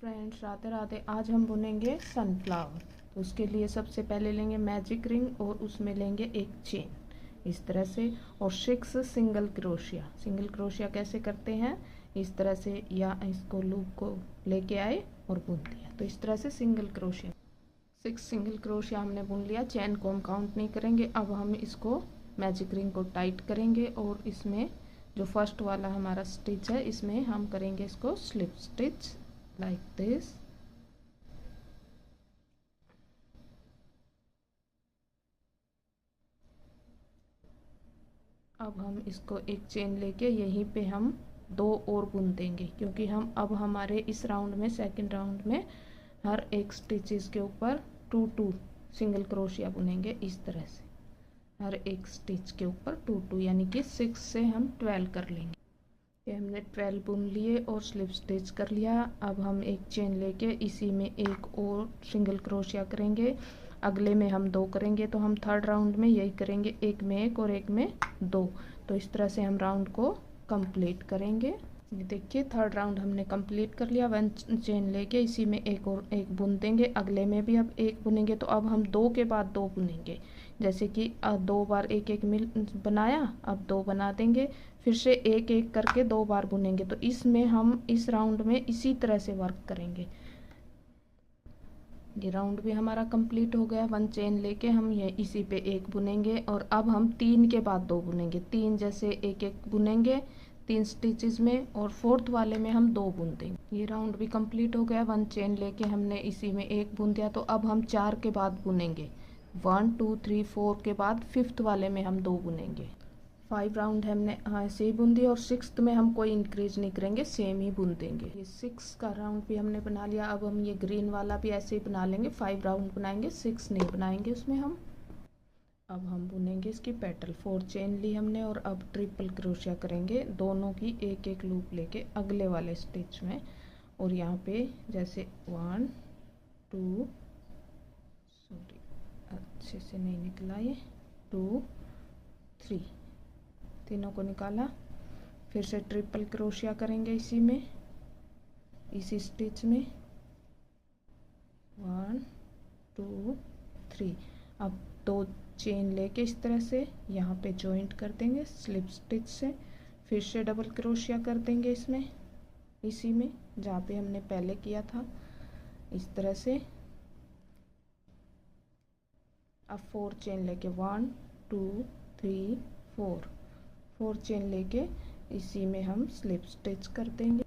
Friends, Radhe Radhe. आज हम बुनेंगे सनफ्लावर। तो उसके लिए सबसे पहले लेंगे मैजिक रिंग और उसमें लेंगे एक चेन इस तरह से, और 6 सिंगल क्रोशिया कैसे करते हैं इस तरह से, या इसको लूप को लेके आए और बुन दिया। तो इस तरह से 6 सिंगल क्रोशिया हमने बुन लिया। चेन को हम काउंट नहीं करेंगे। अब हम इसको मैजिक रिंग को टाइट करेंगे और इसमें जो फर्स्ट वाला हमारा स्टिच है इसमें हम करेंगे इसको स्लिप स्टिच like this। अब हम इसको एक चेन लेके यहीं पे हम 2 और बुन देंगे, क्योंकि हम अब हमारे इस राउंड में, सेकंड राउंड में, हर एक स्टिचेस के ऊपर 2 सिंगल क्रोशिया बुनेंगे इस तरह से। हर एक स्टिच के ऊपर 2 यानी कि 6 से हम 12 कर लेंगे। ये हमने 12 बुन लिए और स्लिप स्टिच कर लिया। अब हम एक चेन लेके इसी में एक और सिंगल क्रोशिया करेंगे। अगले में हम 2 करेंगे, तो हम थर्ड राउंड में यही करेंगे, एक में 1 और एक में 2। तो इस तरह से हम राउंड को कंप्लीट करेंगे। देखिए, थर्ड राउंड हमने कंप्लीट कर लिया। 1 चेन लेके इसी में एक और एक बुन देंगे। अगले में भी अब 1 बुनेंगे, तो अब हम 2 के बाद 2 बुनेंगे। जैसे कि 2 बार एक एक मिल बनाया, अब 2 बना देंगे, फिर से एक एक करके 2 बार बुनेंगे। तो इसमें हम इस राउंड में इसी तरह से वर्क करेंगे। ये राउंड भी हमारा कंप्लीट हो गया। 1 चेन लेके हम ये इसी पे 1 बुनेंगे, और अब हम 3 के बाद 2 बुनेंगे। 3 जैसे एक एक बुनेंगे 3 स्टिचेस में, और फोर्थ वाले में हम 2 बुन देंगे। ये राउंड भी कंप्लीट हो गया। 1 चेन लेके हमने इसी में 1 बुन दिया। तो अब हम 4 के बाद बुनेंगे। 1 2 3 4 के बाद 5th वाले में हम 2 बुनेंगे। 5 राउंड हमने ऐसे ही बुन दिया, और 6th में हम कोई इंक्रीज नहीं करेंगे, सेम ही बुन देंगे। ये 6 का राउंड भी हमने बना लिया। अब हम ये ग्रीन वाला भी ऐसे ही बना लेंगे। 5 राउंड बनाएंगे, 6 नहीं बनाएंगे उसमें हम। अब हम बुनेंगे इसकी पेटल। 4 चेन ली हमने, और अब ट्रिपल क्रोशिया करेंगे दोनों की एक एक लूप लेके अगले वाले स्टिच में। और यहाँ पे जैसे 1 2, सॉरी अच्छे से नहीं निकला, ये 2 3, तीनों को निकाला। फिर से ट्रिपल क्रोशिया करेंगे इसी में, इसी स्टिच में। 1 2 3। अब 2 चेन लेके इस तरह से यहाँ पे जॉइंट कर देंगे स्लिप स्टिच से। फिर से डबल क्रोशिया कर देंगे इसमें, इसी में जहाँ पे हमने पहले किया था, इस तरह से। अब 4 चेन लेके 1 2 3 4 चेन लेके इसी में हम स्लिप स्टिच कर देंगे।